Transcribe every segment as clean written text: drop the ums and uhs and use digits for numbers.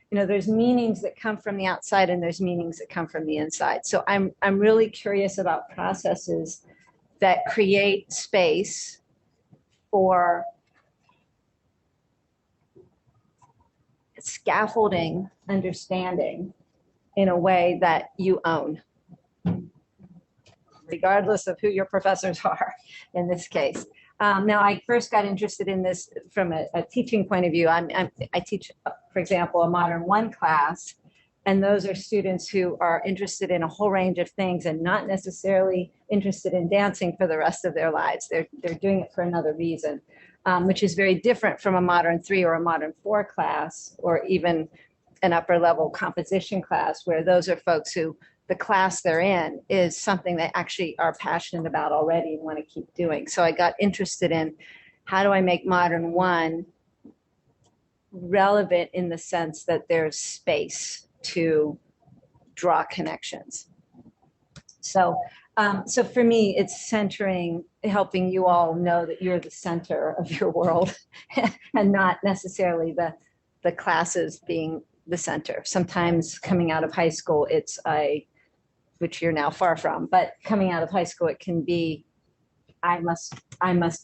you know, there's meanings that come from the outside and there's meanings that come from the inside. So I'm really curious about processes that create space for scaffolding understanding in a way that you own, regardless of who your professors are in this case. Now, I first got interested in this from a teaching point of view. I teach, for example, a Modern One class, and those are students who are interested in a whole range of things and not necessarily interested in dancing for the rest of their lives. They're doing it for another reason, which is very different from a Modern Three or a Modern Four class, or even an upper level composition class, where those are folks who the class they're in is something they actually are passionate about already and want to keep doing. So I got interested in how do I make Modern One relevant in the sense that there's space to draw connections. So, so for me, it's centering, helping you all know that you're the center of your world and not necessarily the classes being the center. Sometimes coming out of high school, it's which you're now far from, but coming out of high school, it can be, I must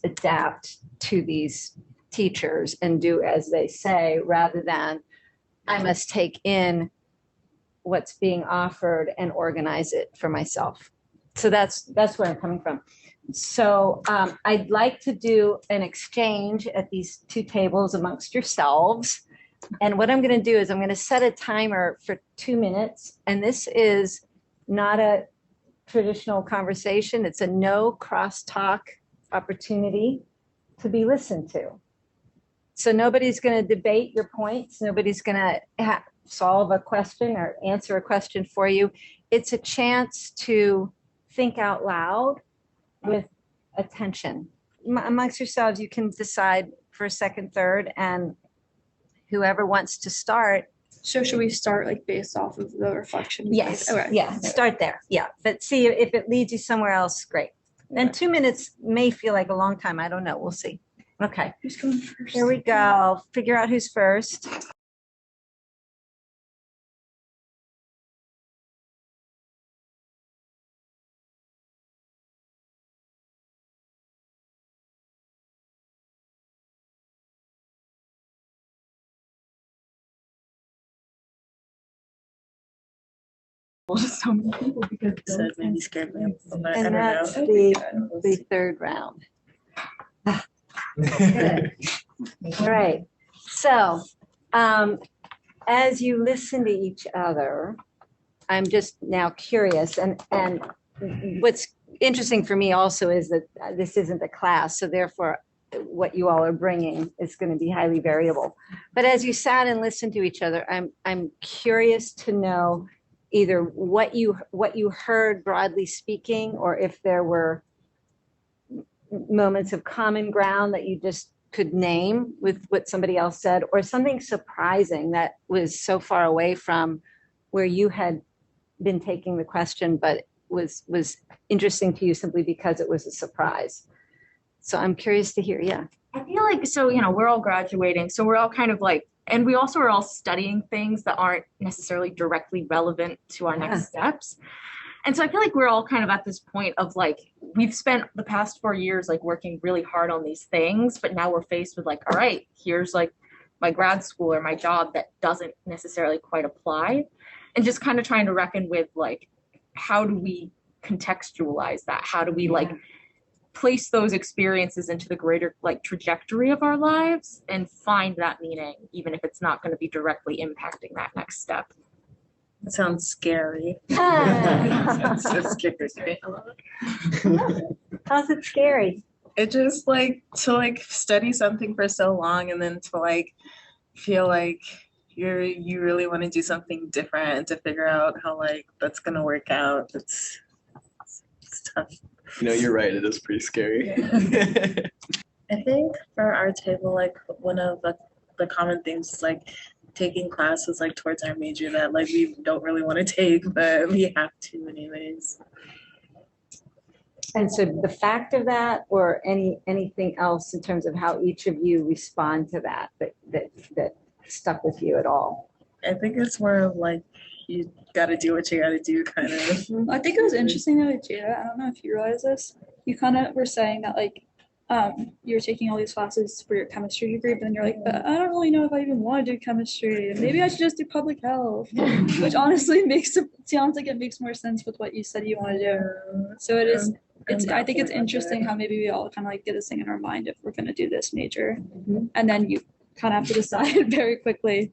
adapt to these teachers and do as they say, rather than I must take in what's being offered and organize it for myself. So that's where I'm coming from. So I'd like to do an exchange at these two tables amongst yourselves. And what I'm going to do is I'm going to set a timer for 2 minutes. And this is not a traditional conversation. It's a no crosstalk opportunity to be listened to. So nobody's going to debate your points. Nobody's going to solve a question or answer a question for you. It's a chance to think out loud with attention. Amongst yourselves, you can decide for second, third, and whoever wants to start. So should we start like based off of the reflection? Yes. Okay. Yeah. Start there. Yeah. But see if it leads you somewhere else, great. And 2 minutes may feel like a long time. I don't know. We'll see. Okay. Who's going first? Here we go. Figure out who's first. So many people because So it maybe scared me. I And don't that's know. the third round. Good. All right. So as you listen to each other, I'm just now curious. And what's interesting for me also is that this isn't a class. So therefore, what you all are bringing is going to be highly variable. But as you sat and listened to each other, I'm curious to know either what you heard broadly speaking, or if there were moments of common ground that you just could name with what somebody else said, or something surprising that was so far away from where you had been taking the question, but was interesting to you simply because it was a surprise. So I'm curious to hear. Yeah. I feel like, so, you know, we're all graduating, so we're all kind of like, and we also are all studying things that aren't necessarily directly relevant to our next steps. And so I feel like we're all kind of at this point of like, we've spent the past 4 years like working really hard on these things, but now we're faced with like, all right, here's like my grad school or my job that doesn't necessarily quite apply. And just kind of trying to reckon with like, how do we contextualize that? How do we like place those experiences into the greater like trajectory of our lives and find that meaning, even if it's not going to be directly impacting that next step? It sounds scary. Ah. So scary. How's it scary? It just like to like study something for so long and then to like feel like you really want to do something different and to figure out how like that's gonna work out. It's tough. You know, you're right. It is pretty scary. I think for our table, like one of the common things is like taking classes like towards our major that like we don't really want to take, but we have to anyways. And so the fact of that, or anything else in terms of how each of you respond to that stuck with you at all? I think it's more of like you gotta do what you gotta do kind of. I think it was interesting though, Jada. I don't know if you realize this. You kind of were saying that like you're taking all these classes for your chemistry degree, but then you're like, but I don't really know if I even want to do chemistry. And maybe I should just do public health, which honestly sounds like it makes more sense with what you said you want to do. So it is. I think it's interesting how maybe we all kind of like get this thing in our mind if we're going to do this major, and then you kind of have to decide very quickly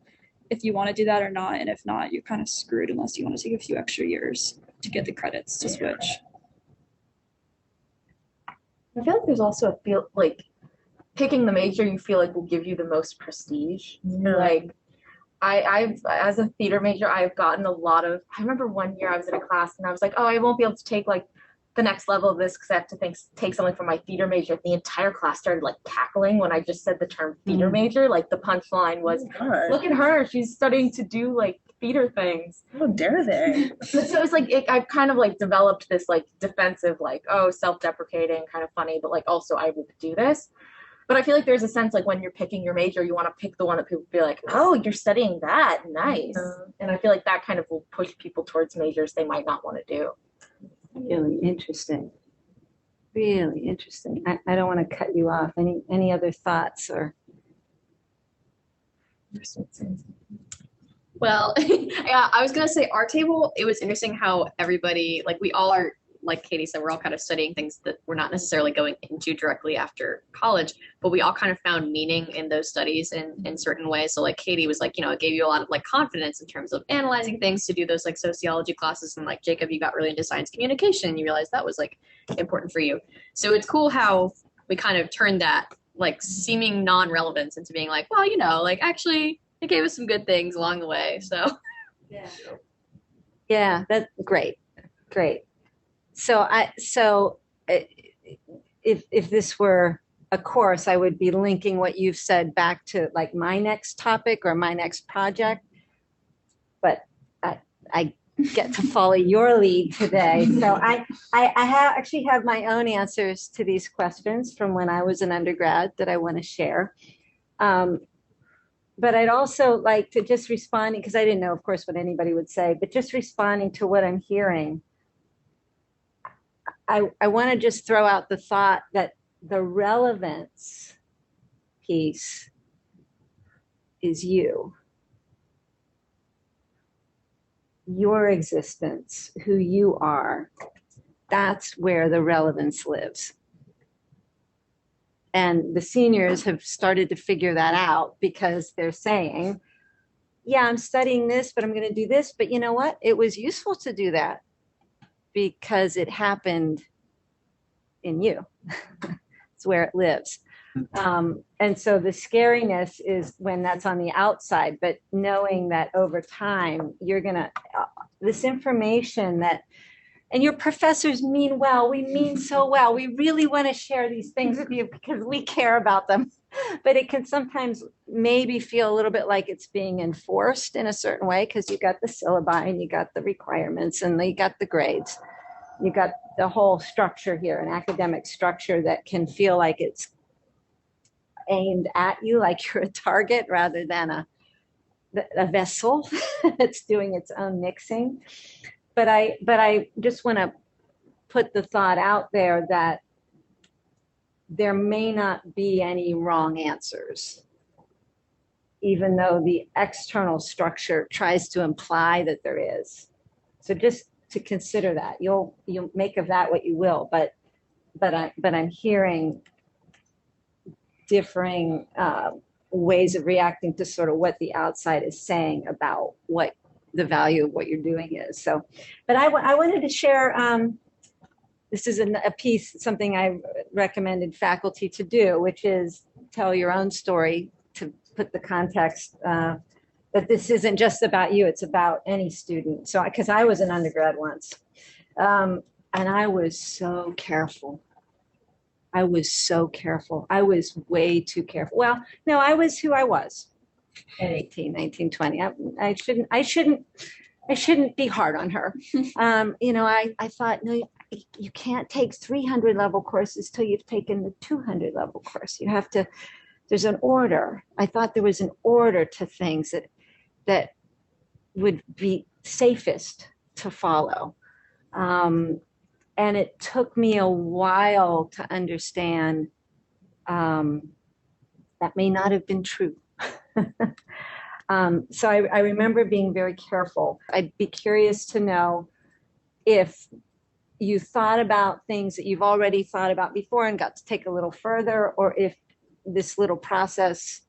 if you want to do that or not, and if not, you're kind of screwed unless you want to take a few extra years to get the credits to switch. I feel like there's also a feel like picking the major you feel like will give you the most prestige. Yeah. Like I've as a theater major, I've gotten a lot of. I remember one year I was in a class and I was like, oh, I won't be able to take like the next level of this because I have to take something from my theater major. The entire class started like cackling when I just said the term theater major. Like the punchline was, God, look at her, she's studying to do like theater things. how dare they? So it's like I've kind of like developed this like defensive, like, oh, self-deprecating, kind of funny, but like also I would do this. But I feel like there's a sense like when you're picking your major, you want to pick the one that people be like, oh, you're studying that, nice. And I feel like that kind of will push people towards majors they might not want to do. Really interesting. Really interesting. I don't want to cut you off. Any other thoughts or? Well, yeah, I was gonna say our table, it was interesting how everybody, like we all are, like Katie said, we're all kind of studying things that we're not necessarily going into directly after college, but we all kind of found meaning in those studies in certain ways. So like Katie was like, it gave you a lot of like confidence in terms of analyzing things to do those like sociology classes. And like Jacob, you got really into science communication and you realized that was like important for you. So it's cool how we kind of turned that like seeming non-relevance into being like, well, like actually it gave us some good things along the way. So Yeah, that's great. Great. So if this were a course, I would be linking what you've said back to like my next topic or my next project. But I get to follow your lead today. So I actually have my own answers to these questions from when I was an undergrad that I want to share. But I'd also like to just respond, because I didn't know, of course, what anybody would say, but just responding to what I'm hearing. I want to just throw out the thought that the relevance piece is you. Your existence, who you are, that's where the relevance lives. And the seniors have started to figure that out because they're saying, yeah, I'm studying this, but I'm going to do this. But you know what? It was useful to do that because it happened in you. It's where it lives. And so the scariness is when that's on the outside, but knowing that over time, you're going to, this information that, and your professors mean well, we mean so well. We really want to share these things with you because we care about them. But it can sometimes maybe feel a little bit like it's being enforced in a certain way because you got the syllabi and you got the requirements and you got the grades. You got the whole structure here, an academic structure that can feel like it's aimed at you, like you're a target rather than a vessel that's doing its own mixing. But I just want to put the thought out there that there may not be any wrong answers, even though the external structure tries to imply that there is. So just to consider that. You'll make of that what you will, but I'm hearing differing ways of reacting to sort of what the outside is saying about what the value of what you're doing is. So, but I wanted to share, this is a piece, something I recommended faculty to do, which is tell your own story to put the context that this isn't just about you, it's about any student. So, because I was an undergrad once, and I was so careful. I was so careful. I was way too careful. Well, no, I was who I was at 18, 19, 20. I shouldn't be hard on her. I thought, no, you can't take 300 level courses till you've taken the 200 level course. You have to, there's an order. I thought there was an order to things that would be safest to follow. And it took me a while to understand that may not have been true. So I remember being very careful. I'd be curious to know if you thought about things that you've already thought about before and got to take a little further, or if this little process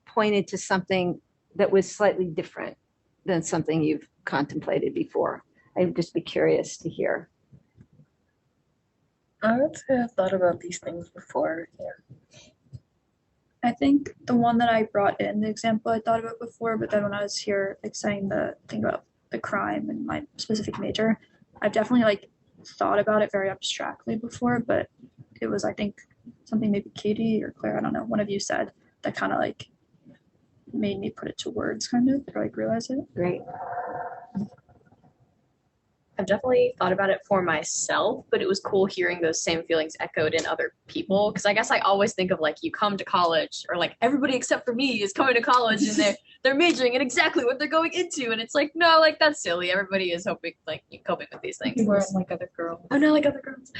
pointed to something that was slightly different than something you've contemplated before. I'd just be curious to hear. I would say I've thought about these things before. Yeah. I think the one that I brought in, the example I thought about before, but then when I was here, like saying the thing about the crime and my specific major, I've definitely like thought about it very abstractly before, but it was, I think, something maybe Katie or Claire, I don't know, one of you said that kind of like made me put it to words kind of, or like realize it. Great. I've definitely thought about it for myself, but it was cool hearing those same feelings echoed in other people. Because I guess I always think of like you come to college, or like everybody except for me is coming to college and they're majoring in exactly what they're going into, and it's like no, like that's silly. Everybody is coping with these things. We're like other girls. Oh no, like other girls.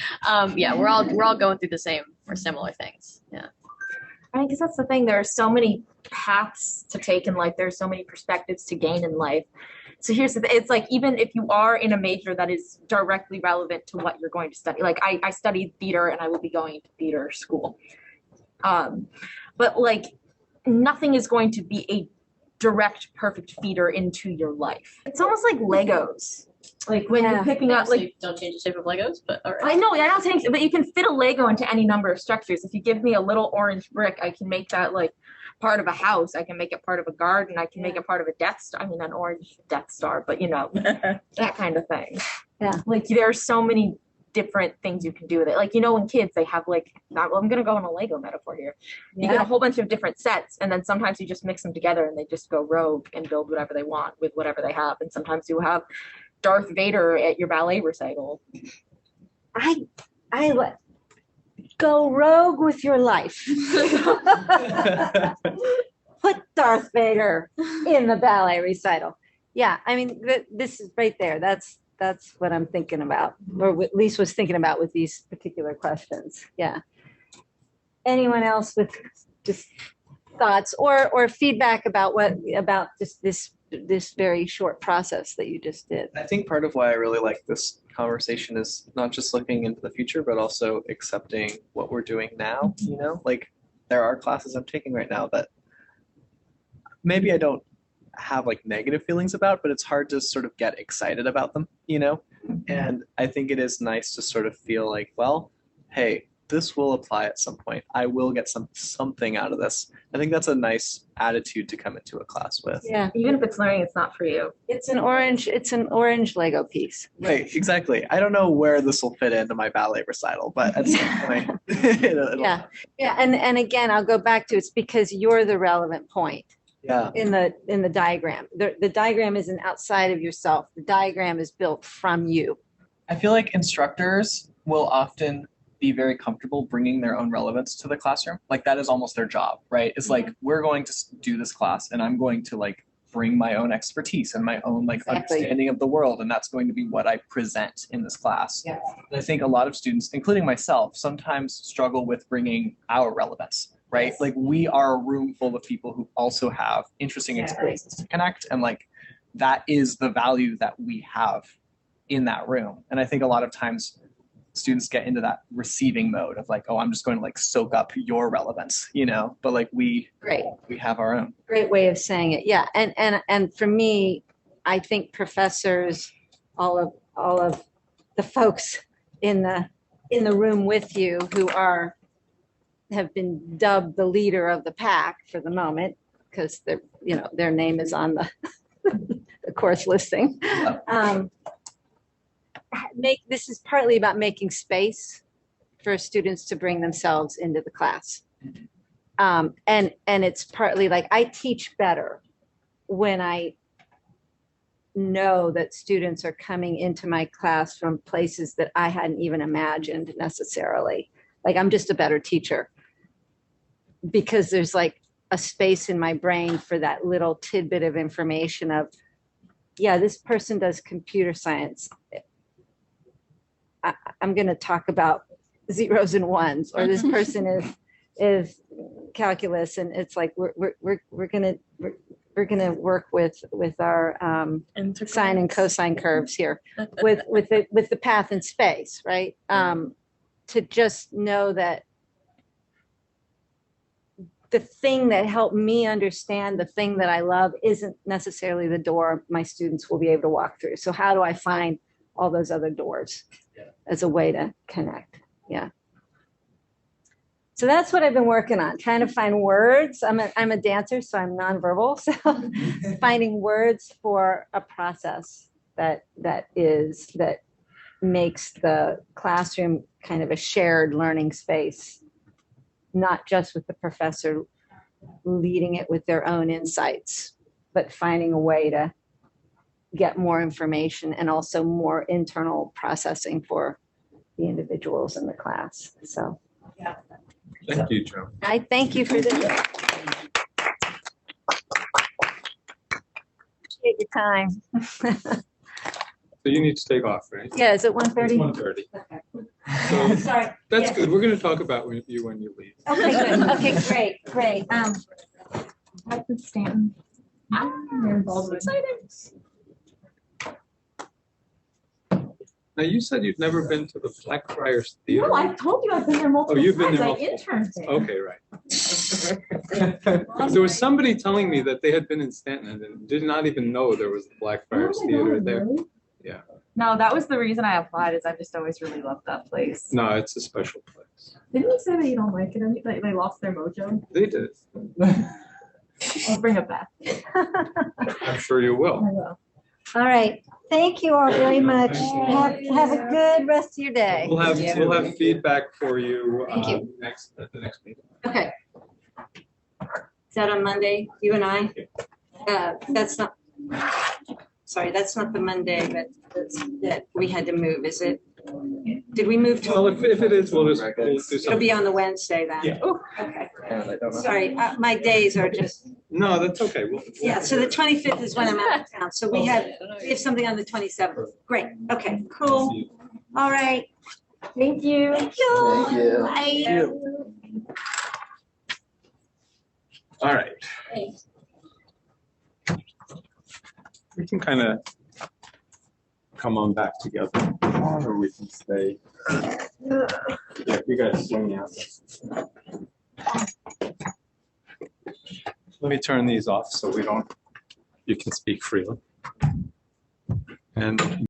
Yeah, we're all going through the same or similar things. Yeah. I mean, because that's the thing. There are so many paths to take in life. There are so many perspectives to gain in life. So here's the thing. It's like, even if you are in a major that is directly relevant to what you're going to study, like I studied theater and I will be going to theater school. But like nothing is going to be a direct, perfect feeder into your life. It's almost like Legos. Like when you're picking up, like, don't change the shape of Legos, but all right. I know, I'm not saying, but you can fit a Lego into any number of structures. If you give me a little orange brick, I can make that like part of a house. I can make it part of a garden. I can make it part of a Death Star. I mean, an orange Death Star, but you know, that kind of thing. Yeah. Like there are so many different things you can do with it. Like, you know, when kids, they have like, I'm going to go on a Lego metaphor here. You get a whole bunch of different sets, and then sometimes you just mix them together and they just go rogue and build whatever they want with whatever they have. And sometimes you have Darth Vader at your ballet recital. I go rogue with your life. Put Darth Vader in the ballet recital. Yeah, I mean, this is right there. That's what I'm thinking about, or at least was thinking about with these particular questions. Yeah. Anyone else with just thoughts or feedback about just this very short process that you just did? I think part of why I really like this conversation is not just looking into the future, but also accepting what we're doing now. You know, like there are classes I'm taking right now that maybe I don't have like negative feelings about, but it's hard to sort of get excited about them, you know? And I think it is nice to sort of feel like, well, hey, this will apply at some point. I will get something out of this. I think that's a nice attitude to come into a class with. Yeah. Even if it's learning, it's not for you. It's an orange Lego piece. Right, exactly. I don't know where this will fit into my ballet recital, but at some point, Yeah. And again, I'll go back to it's because you're the relevant point. Yeah. In the diagram. The diagram isn't outside of yourself. The diagram is built from you. I feel like instructors will often be very comfortable bringing their own relevance to the classroom. Like that is almost their job, right? It's like, we're going to do this class and I'm going to like bring my own expertise and my own like understanding of the world. And that's going to be what I present in this class. Yes. And I think a lot of students, including myself, sometimes struggle with bringing our relevance, right? Yes. Like we are a room full of people who also have interesting experiences to connect. And like, that is the value that we have in that room. And I think a lot of times students get into that receiving mode of like, oh, I'm just going to like soak up your relevance, you know, but like we have our own. Great way of saying it. Yeah. And for me, I think professors, all of the folks in the room with you who have been dubbed the leader of the pack for the moment, because their name is on the course listing. This is partly about making space for students to bring themselves into the class. And it's partly like I teach better when I know that students are coming into my class from places that I hadn't even imagined necessarily. Like I'm just a better teacher because there's like a space in my brain for that little tidbit of information of, yeah, this person does computer science. I'm going to talk about zeros and ones, or this person is calculus, and it's like we're gonna work with our sine and cosine curves here with the path and space, right? To just know that the thing that helped me understand the thing that I love isn't necessarily the door my students will be able to walk through. So how do I find all those other doors as a way to connect? Yeah. So that's what I've been working on, trying to find words. I'm a dancer, so I'm nonverbal. So finding words for a process that makes the classroom kind of a shared learning space, not just with the professor leading it with their own insights, but finding a way to get more information and also more internal processing for the individuals in the class. So. Yeah. Thank you, Joe. I thank you for this. Appreciate your time. So you need to take off, right? Yeah, is it 1:30? It's 1:30. Okay. So Sorry. that's Yes. good. We're going to talk about you when you leave. Okay, good. Okay, great. Stanton. You're involved with Now you said you've never been to the Blackfriars Theater. No, I've told you I've been there multiple you've been times. there I interned there. Okay, right. There was somebody telling me that they had been in Stanton and did not even know there was the Blackfriars Oh my Theater God, there. really? Yeah. No, that was the reason I applied. Is I've just always really loved that place. No, it's a special place. Didn't you say that you don't like it? Like they lost their mojo. They did. I'll bring it back. I'm sure you I will. will. All right. Thank you all very much. Have a good rest of your day. We'll have feedback for you, Thank you. next at the next meeting. Okay. Is that on Monday, you and I? That's not, sorry, that's not the Monday that we had to move, is it? Did we move to? Well, if it is, we'll do It'll something. be on the Wednesday then? Yeah. Oh, okay. And I don't know. Sorry, my days are just, No, that's okay. yeah, so the 25th is when I'm out of town. So we have something on the 27th. Great. Okay, cool. All right. Thank you. Thank you. Thank you. Bye. All right. We can kind of come on back together, or we can stay. Yeah, you guys swing out. Let me turn these off so you can speak freely. And